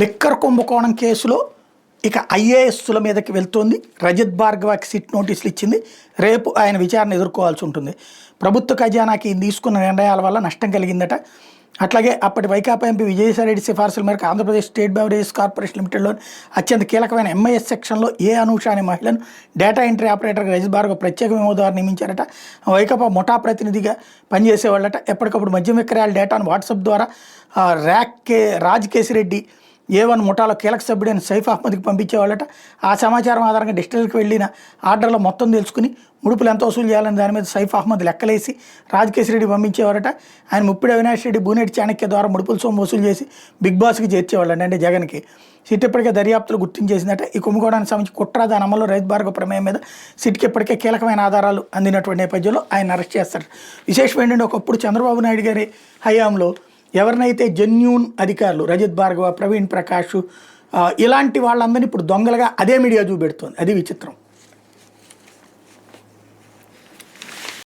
Liquor కుంభకోణం కేసులో ఇక ఐఏఎస్ల మీదకి వెళ్తోంది. రజత్ భార్గవకి సిట్ నోటీసులు ఇచ్చింది. రేపు ఆయన విచారణ ఎదుర్కోవాల్సి ఉంటుంది. ప్రభుత్వ ఖజానాకి తీసుకున్న నిర్ణయాల వల్ల నష్టం కలిగిందట. అట్లాగే అప్పటి వైకాపా ఎంపీ విజయసాయిరెడ్డి సిఫార్సుల మేరకు ఆంధ్రప్రదేశ్ స్టేట్ బెవరేజెస్ కార్పొరేషన్ లిమిటెడ్లోని అత్యంత కీలకమైన ఎంఐఎస్ సెక్షన్లో అనూష అనే మహిళను డేటా ఎంట్రీ ఆపరేటర్గా రజత్ భార్గవ్ ప్రత్యేక మెమో ద్వారా నియమించారట. వైకాపా ముఠా ప్రతినిధిగా పనిచేసేవాళ్ళట. ఎప్పటికప్పుడు మద్యం విక్రయాల డేటాను వాట్సాప్ ద్వారా రాజ్ కేసిరెడ్డి A1 ముఠాలో కీలక సభ్యుడైన సైఫ్ అహ్మద్కి పంపించేవాళ్ళట. ఆ సమాచారం ఆధారంగా డిజిటల్కి వెళ్ళిన ఆర్డర్లో మొత్తం తెలుసుకుని ముడుపులు ఎంత వసూలు చేయాలని దాని మీద సైఫ్ అహ్మద్ లెక్కలేసి రాజకేశ్రెడ్డి పంపించేవారట. ఆయన ముప్పిడి అవినాష్ రెడ్డి భూనేటి చాణక్య ద్వారా ముడుపుల సొమ్ము వసూలు చేసి బిగ్ బాస్కి చేర్చేవాళ్ళండి, అంటే జగన్కి. సిట్ ఇప్పటికే దర్యాప్తులు గుర్తించేసిందట. ఈ కుంభకోణానికి సంబంధించి కుట్ర దాని అమల్లో రజత్ భార్గవ్ ప్రమేయం మీద సిట్కి ఇప్పటికే కీలకమైన ఆధారాలు అందినటువంటి నేపథ్యంలో ఆయన అరెస్ట్ చేస్తారు. విశేషం ఏంటంటే, ఒకప్పుడు చంద్రబాబు నాయుడు గారి హయాంలో ఎవరినైతే జెన్యూన్ అధికారులు రజత్ భార్గవ, ప్రవీణ్ ప్రకాష్ ఇలాంటి వాళ్ళందరినీ ఇప్పుడు దొంగలుగా అదే మీడియా చూపెడుతుంది. అది విచిత్రం.